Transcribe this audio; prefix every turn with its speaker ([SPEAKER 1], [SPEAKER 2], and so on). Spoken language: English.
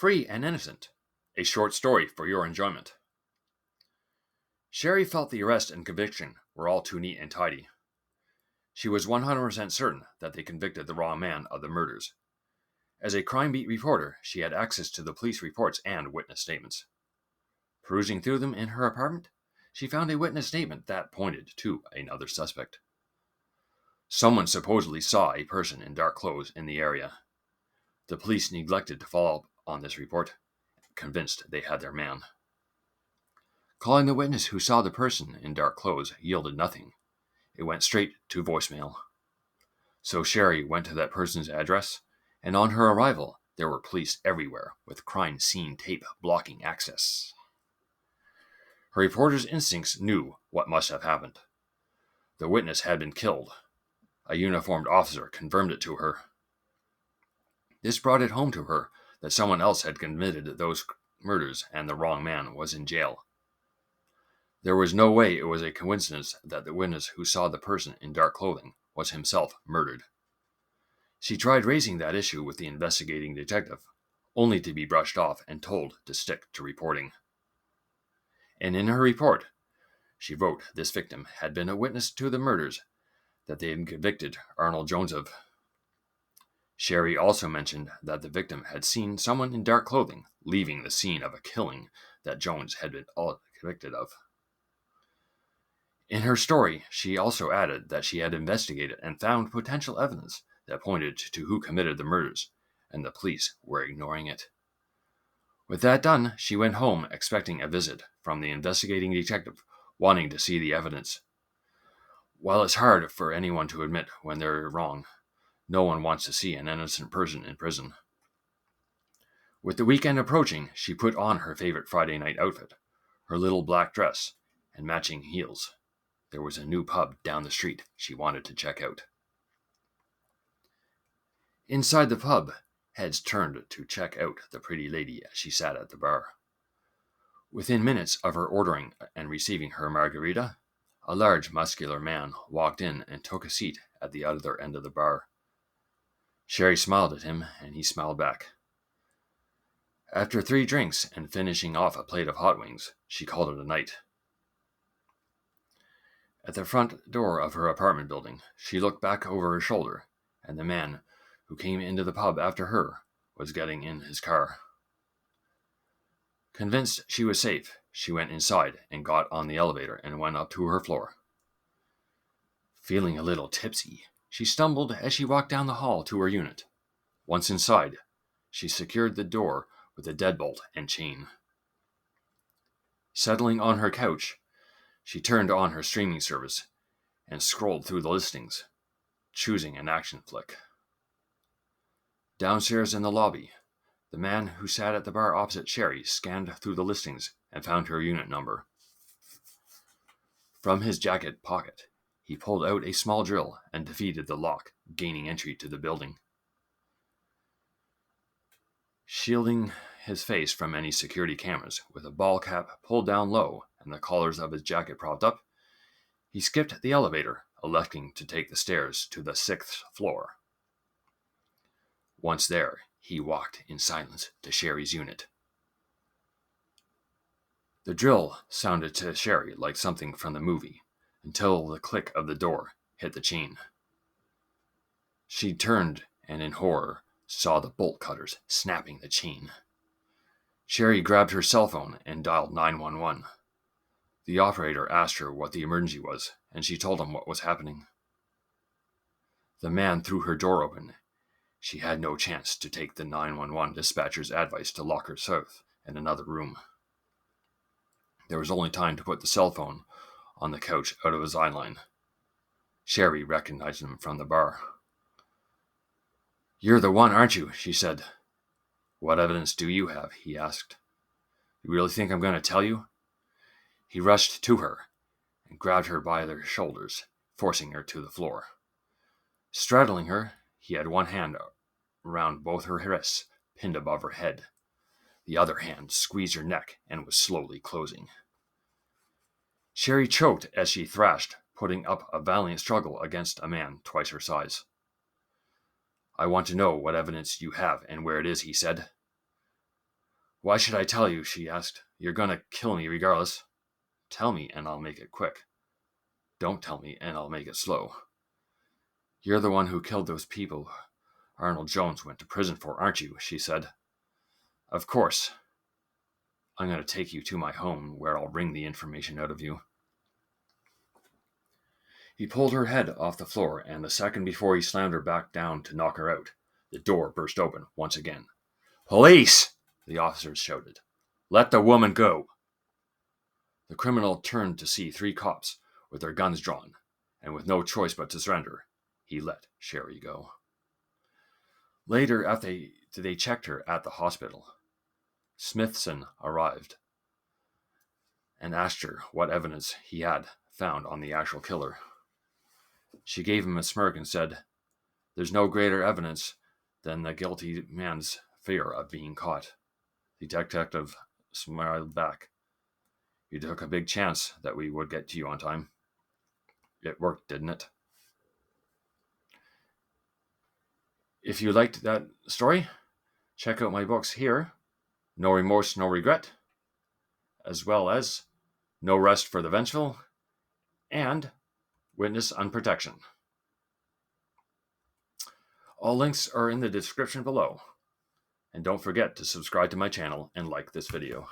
[SPEAKER 1] Free and Innocent, a short story for your enjoyment. Sherry felt the arrest and conviction were all too neat and tidy. She was 100% certain that they convicted the wrong man of the murders. As a crime beat reporter, she had access to the police reports and witness statements. Perusing through them in her apartment, she found a witness statement that pointed to another suspect. Someone supposedly saw a person in dark clothes in the area. The police neglected to follow up on this report, convinced they had their man. Calling the witness who saw the person in dark clothes yielded nothing. It went straight to voicemail. So Sherry went to that person's address, and on her arrival, there were police everywhere with crime scene tape blocking access. Her reporter's instincts knew what must have happened. The witness had been killed. A uniformed officer confirmed it to her. This brought it home to her that someone else had committed those murders and the wrong man was in jail. There was no way it was a coincidence that the witness who saw the person in dark clothing was himself murdered. She tried raising that issue with the investigating detective, only to be brushed off and told to stick to reporting. And in her report, she wrote this victim had been a witness to the murders that they had convicted Arnold Jones of. Sherry also mentioned that the victim had seen someone in dark clothing leaving the scene of a killing that Jones had been convicted of. In her story, she also added that she had investigated and found potential evidence that pointed to who committed the murders, and the police were ignoring it. With that done, she went home expecting a visit from the investigating detective, wanting to see the evidence. While it's hard for anyone to admit when they're wrong, no one wants to see an innocent person in prison. With the weekend approaching, she put on her favorite Friday night outfit, her little black dress, and matching heels. There was a new pub down the street she wanted to check out. Inside the pub, heads turned to check out the pretty lady as she sat at the bar. Within minutes of her ordering and receiving her margarita, a large, muscular man walked in and took a seat at the other end of the bar. Sherry smiled at him, and he smiled back. After 3 drinks and finishing off a plate of hot wings, she called it a night. At the front door of her apartment building, she looked back over her shoulder, and the man who came into the pub after her was getting in his car. Convinced she was safe, she went inside and got on the elevator and went up to her floor. Feeling a little tipsy, she stumbled as she walked down the hall to her unit. Once inside, she secured the door with a deadbolt and chain. Settling on her couch, she turned on her streaming service and scrolled through the listings, choosing an action flick. Downstairs in the lobby, the man who sat at the bar opposite Sherry scanned through the listings and found her unit number. From his jacket pocket, he pulled out a small drill and defeated the lock, gaining entry to the building. Shielding his face from any security cameras with a ball cap pulled down low and the collars of his jacket propped up, he skipped the elevator, electing to take the stairs to the 6th floor. Once there, he walked in silence to Sherry's unit. The drill sounded to Sherry like something from the movie, until the click of the door hit the chain. She turned and in horror saw the bolt cutters snapping the chain. Sherry grabbed her cell phone and dialed 911. The operator asked her what the emergency was, and she told him what was happening. The man threw her door open. She had no chance to take the 911 dispatcher's advice to lock herself in another room. There was only time to put the cell phone on the couch out of his eye line. Sherry recognized him from the bar. "You're the one, aren't you?" she said. "What evidence do you have?" he asked. "You really think I'm going to tell you?" He rushed to her and grabbed her by the shoulders, forcing her to the floor. Straddling her, he had one hand around both her wrists, pinned above her head. The other hand squeezed her neck and was slowly closing. Sherry choked as she thrashed, putting up a valiant struggle against a man twice her size. "I want to know what evidence you have and where it is," he said. Why should I tell you? She asked. You're gonna kill me regardless. Tell me and I'll make it quick. Don't tell me and I'll make it slow. You're the one who killed those people Arnold Jones went to prison for, aren't you? She said. Of course. I'm going to take you to my home where I'll wring the information out of you. He pulled her head off the floor, and the second before he slammed her back down to knock her out, the door burst open once again. Police! The officers shouted. Let the woman go! The criminal turned to see 3 cops with their guns drawn, and with no choice but to surrender, he let Sherry go. Later, after they checked her at the hospital, Smithson arrived and asked her what evidence he had found on the actual killer. She gave him a smirk and said, There's no greater evidence than the guilty man's fear of being caught. The detective smiled back. You took a big chance that we would get to you on time. It worked, didn't it? If you liked that story, check out my books here, No Remorse, No Regret, as well as No Rest for the Vengeful, and Witness on Protection. All links are in the description below. And don't forget to subscribe to my channel and like this video.